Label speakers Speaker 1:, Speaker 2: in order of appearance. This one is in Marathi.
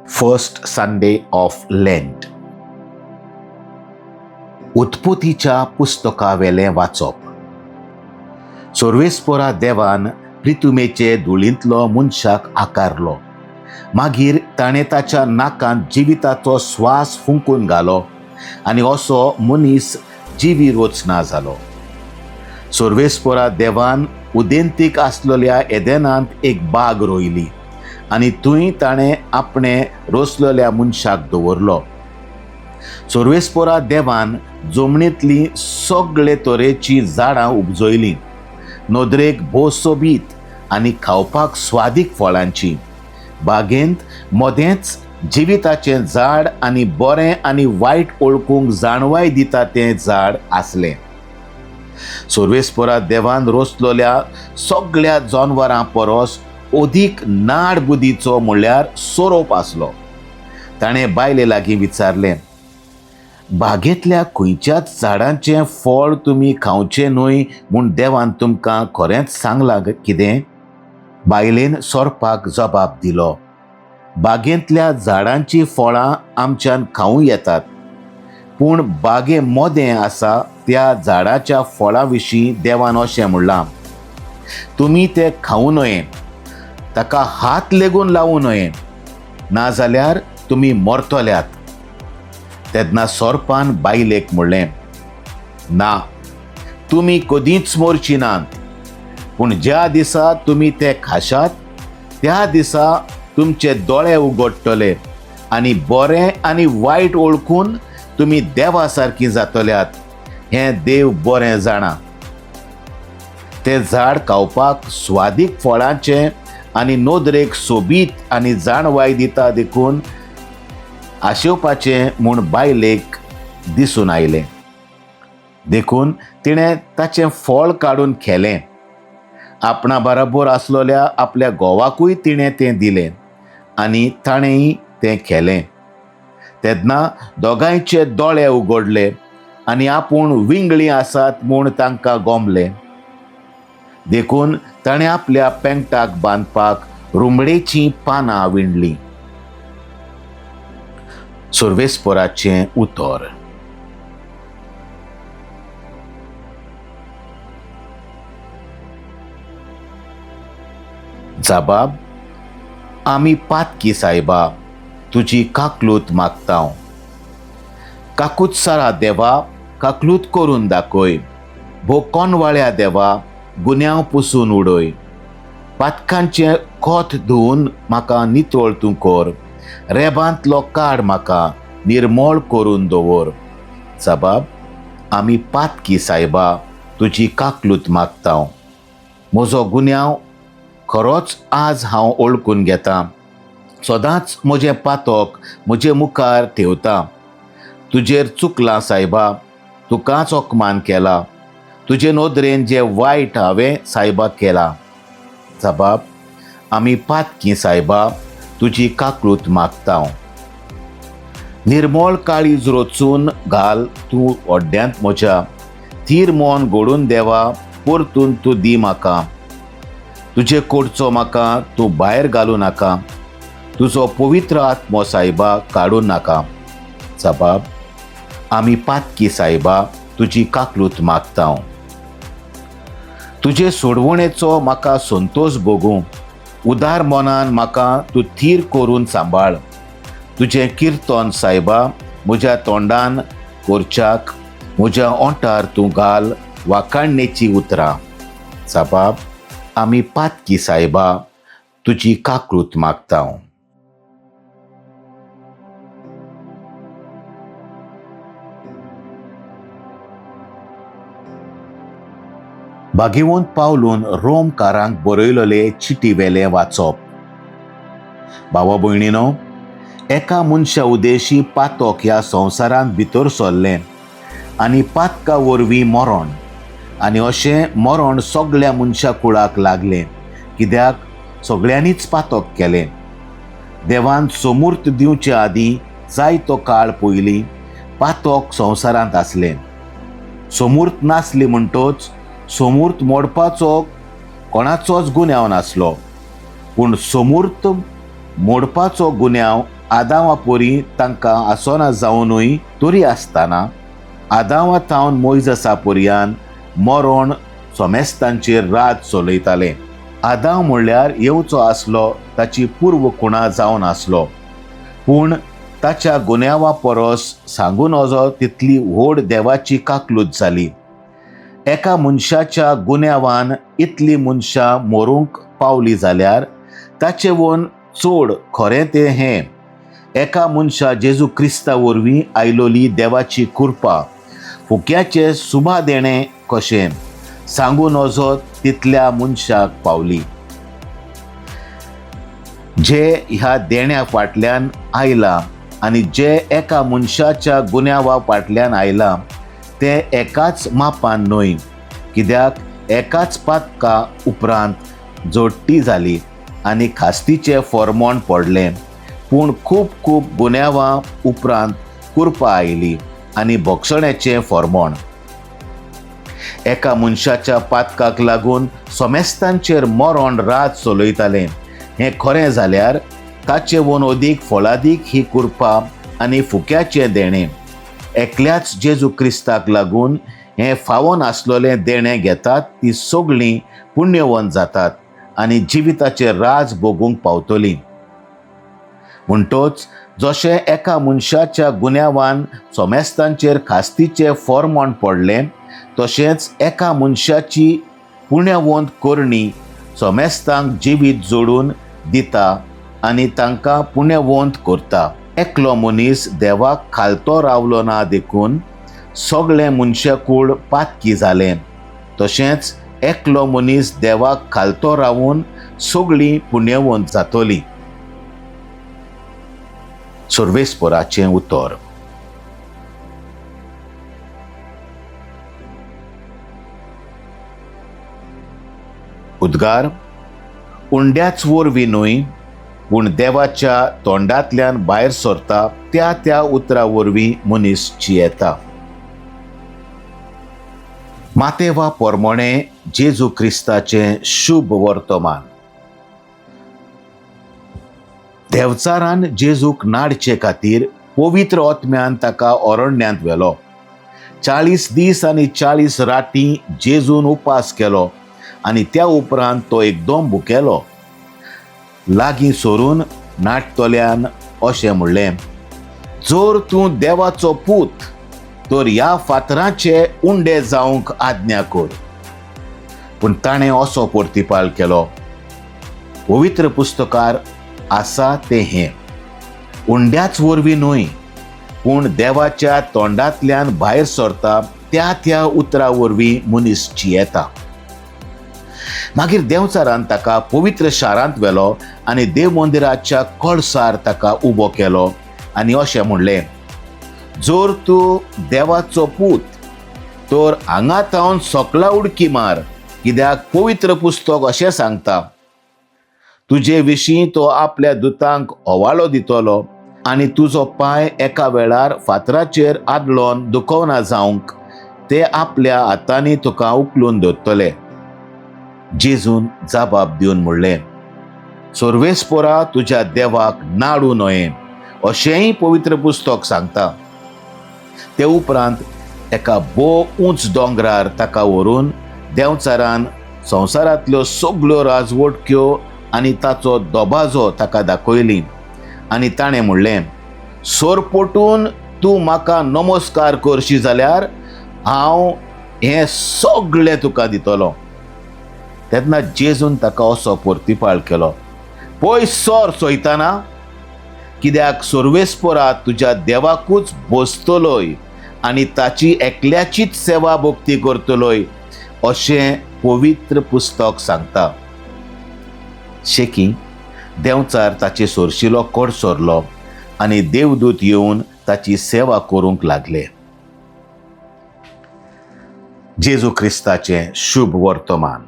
Speaker 1: First Sunday of Lent. उत्पत्तीच्या पुस्तकावेलें वाचप. सर्वेस्परा देवान पृथ्वीचे धुळींतलो मनशाक आकारलो. मागीर ताणें ताच्या नाकांत जिविताचो स्वास फुंकून घालो आनी असो मनीस जिवी रोचना जालो. सर्वेस्परा देवान उदेंतीक आसलेल्या एदेनांत एक बाग रोयली आनी थंय ताणें आपणे रोसलेल्या मनशाक दवरलो. सर्वेस्परा देवान जमनींतलीं सगळे तरेचीं झाडां उपजयलीं, नदरेक भोवसोबीत आनी खावपाक स्वादीक फळांची. बागेंत मदेंच जिविताचें झाड आनी बरें आनी वायट ओळखूंक जाणवाय दिता तें झाड आसलें. सर्वेस्परा देवान रोसलेल्या सगळ्या जनावरां परस अदीक नाडबुदीचो म्हणल्यार सोरोप आसलो. ताणें बायले लागीं विचारलें, बागेंतल्या खंयच्याच झाडांचें फळ तुमी खावचें न्हय म्हूण देवान तुमकां खरेंच सांगलां कितें? बायलेन सोरपाक जबाब दिलो, बागेंतल्या झाडांचीं फळां आमच्यान खावूं येतात, पूण बागे मोदें आसा त्या झाडाच्या फळां विशीं देवान अशें म्हणलां, तुमी तें खावूं नये, ताका हात लेगून लावूं नये, नाजाल्यार तुमी मरतल्यात. तेन्ना सोरपान बायलेक म्हणलें, ना, तुमी कदींच मरची नात, पूण ज्या दिसा तुमी तें खाशात त्या दिसा तुमचे दोळे उगडटले आनी बरें आनी वायट ओळखून तुमी देवा सारकीं जातल्यात, हें देव बरें जाणा. तें झाड खावपाक स्वादीक फळांचें आनी नदरेक सोबीत आनी जाणवाय दिता देखून आशेवपाचें म्हूण बायलेक दिसून आयलें. देखून तिणें ताचें फळ काडून खेलें. आपणा बरोबर आसलेल्या आपल्या घोवाकूय तिणें तें दिलें आनी ताणेंय तें खेलें. तेन्ना दोगांयचे दोळे उगडले आनी आपूण विंगळीं आसात म्हूण तांकां गोमलें. देखून ताणें आपल्या पेंगटाक बांदपाक रुमडेचीं पानां विणलीं. सर्वेस्पराचें उतर. जबाब, आमी पातकी सायबा, तुजी काकलूत मागतांव. काकूत सारा देवा, काकलूत करून दाखय. भो कोनवाळ्या देवा, गुन्यांव पुसून उडय. पातकांचें खोत धुवन म्हाका नितळ तूं कर. रेबांतलो काड म्हाका निर्मळ करून दवर. जबाब, आमी पातकी सायबा, तुजी काकलूत मागतांव. म्हजो गुन्यांव खरोच आज हांव ओळखून घेतां. सदांच म्हजें पातक म्हजे मुखार ठेवतां. तुजेर चुकलां सायबा, तुकाच ओकमान केला. तुजे नदरेन जें वायट हांवें सायबा केलां. जबाब, आमी पातकी सायबा, तुजी काकलूत मागतांव. निर्मळ काळीज रचून घाल तूं ओड्ड्यांत म्हज्या. थीर मोन घडून देवा, परतून तूं दी म्हाका. तुजे कोडचो म्हाका तूं भायर घालूं नाका. तुजो पवित्र आत्मो सायबा काडूं नाका. जबाब, आमी पातकी सायबा, तुजी काकलूत मागतांव. तुजे सोडवणेचो म्हाका संतोश भोगूं. उदार मोनान म्हाका तूं थीर करून सांबाळ. तुजें किर्तन सायबा म्हज्या तोंडान करच्याक. म्हज्या ओंठार तूं घाल वाखाणणेची उतरां. जबाब, आमी पातकी सायबा, तुजी काकलूत मागतांव. भाग्यवंत पावलून रोमकारांक बरयलेले चिटीवेलें वाचप. भावा भयणीनो, एका मनशा उदेशी पातक ह्या संवसारांत भितर सरलें आनी पातका वरवीं मरण, आनी अशें मरण सगळ्या मनशा कुळाक लागलें, कित्याक सगळ्यांनीच पातक केलें. देवान समूर्त दिवचे आदीं जायतो काळ पयलीं पातक संवसारांत आसलें. समूर्त नासली म्हणटच समूर्त मोडपाचो कोणाचोच गुन्यांव नासलो, पूण समूर्त मोडपाचो गुन्यांव आदामा पोरी तांकां आसोना जावनूय तरी आसतना आदामा तावन मोइजसा पर्यान मरण सोमेस्तांचेर राज चलयताले. आदाम म्हणल्यार येवचो आसलो ताची पूर्व कुणा जावन आसलो, पूण ताच्या गुन्यांवा परस सांगून वचो तितली व्हड देवाची काकलूत जाली. एका मनशाच्या गुन्यांवान इतली मनशां मरूंक पावली जाल्यार ताचे वोन चड खरें तें हें एका मनशा जेजू क्रिस्ता वरवीं आयलोली देवाची कृपा फुक्याचे सुभा देणें कशें सांगून वचो तितल्या मनशाक पावली. जे ह्या देण्या फाटल्यान आयला आनी जे एका मनशाच्या गुन्यांवा फाटल्यान आयला ते एकाच मापान न्हय, कित्याक एकाच पातका उपरांत जोडटी जाली आनी खास्तीचें फर्मोण पडलें, पूण खूब खूब गुन्यांवा उपरांत कृपा आयली आनी भक्षणाचें फर्मोण. एका मनशाच्या पातकाक लागून सोमेस्तांचेर मरण राज चलयतालें हें खरें जाल्यार ताचे वोन अदीक फळादीक ही कृपा आनी फुक्याचें देणें एकल्याच जेजू क्रिस्ताक लागून हें फावोन आसलोलें देणें घेतात ती सगळीं पुण्यवंत जातात आनी जिविताचें राज भोगूंक पावतलीं. म्हणटच जशें एका मनशाच्या गुन्यांवान सोमेस्तांचेर खास्तीचें फर्मोण पडलें, तशेंच एका मनशाची पुण्यवंत करणी सोमेस्तांक जिवीत जोडून दिता आनी तांकां पुण्यवंत करता. एकलो मनीस देवाक खालतो रावलो ना देखून सगळें मनशाकूळ पातकी जालें, तशेंच एकलो मनीस देवाक खालतो रावून सगळीं पुण्यवंत जातलीं. सर्वेस्पराचें उतर. उद्गार. उंड्याच वरवीं न्हय, पूण देवाच्या तोंडांतल्यान भायर सरता त्या त्या उतरा वरवीं मनीस जियेता. मातेवा पोरमोणें जेजू क्रिस्ताचें शुभ वर्तमान. देवचारान जेजूक नाडचे खातीर पवित्र आत्म्यान ताका अरण्यांत व्हेलो. 40 दीस आनी 40 राती जेजून उपास केलो आनी त्या उपरांत तो एकदम भुकेलो. लागीं सरून नाटतोल्यान अशें म्हणलें, जर तूं देवाचो पूत तर ह्या फातराचे उंडे जावंक आज्ञा कर. पूण ताणें असो परतिपाल केलो, पवित्र पुस्तकार आसा तें हें, उंड्याच वरवीं न्हय, पूण देवाच्या तोंडांतल्यान भायर सरता त्या त्या उतरा वरवीं मनीस जियेता. मागीर देवचारान ताका पवित्र शारांत व्हेलो आनी देव मंदिराच्या कळसार ताका उबो केलो आनी अशें म्हणलें, जर तूं देवाचो पूत तर हांगा तावन सकला उडकी मार, कित्याक पवित्र पुस्तक अशें सांगता, तुजे विशीं तो आपल्या दुतांक हवालो दितलो आनी तुजो पांय एका वेळार फातराचेर आदळोन दुखोवना जावंक ते आपल्या हातांनी तुका उखलून धरतले. जेजून जाबाब दिवन म्हणलें, सर्वेस्परा तुज्या देवाक नाडू न्हय अशेंय पवित्र पुस्तक सांगता. ते उपरांत एका उंच दोंगरार ताका व्हरून देवचारान संवसारांतल्यो सगळ्यो राजवटक्यो आनी ताचो दोबाजो ताका दाखयली आनी ताणें म्हणलें, सोरपटून तूं म्हाका नमस्कार करशी जाल्यार हांव हें सगळें तुका दितलो. तेन्ना जेजून ताका असो परतिपाळ केलो, पयस सर सोयताना, कित्याक सर्वेस्परा तुज्या देवाकूच बसतलोय आनी ताची एकल्याचीच सेवा भक्ती करतलोय अशें पवित्र पुस्तक सांगता. शेकी देवचार ताचे सोरशिलो कोड सोरलो आनी देवदूत येवन ताची सेवा करूंक लागले. जेजू क्रिस्ताचें शुभ वर्तमान.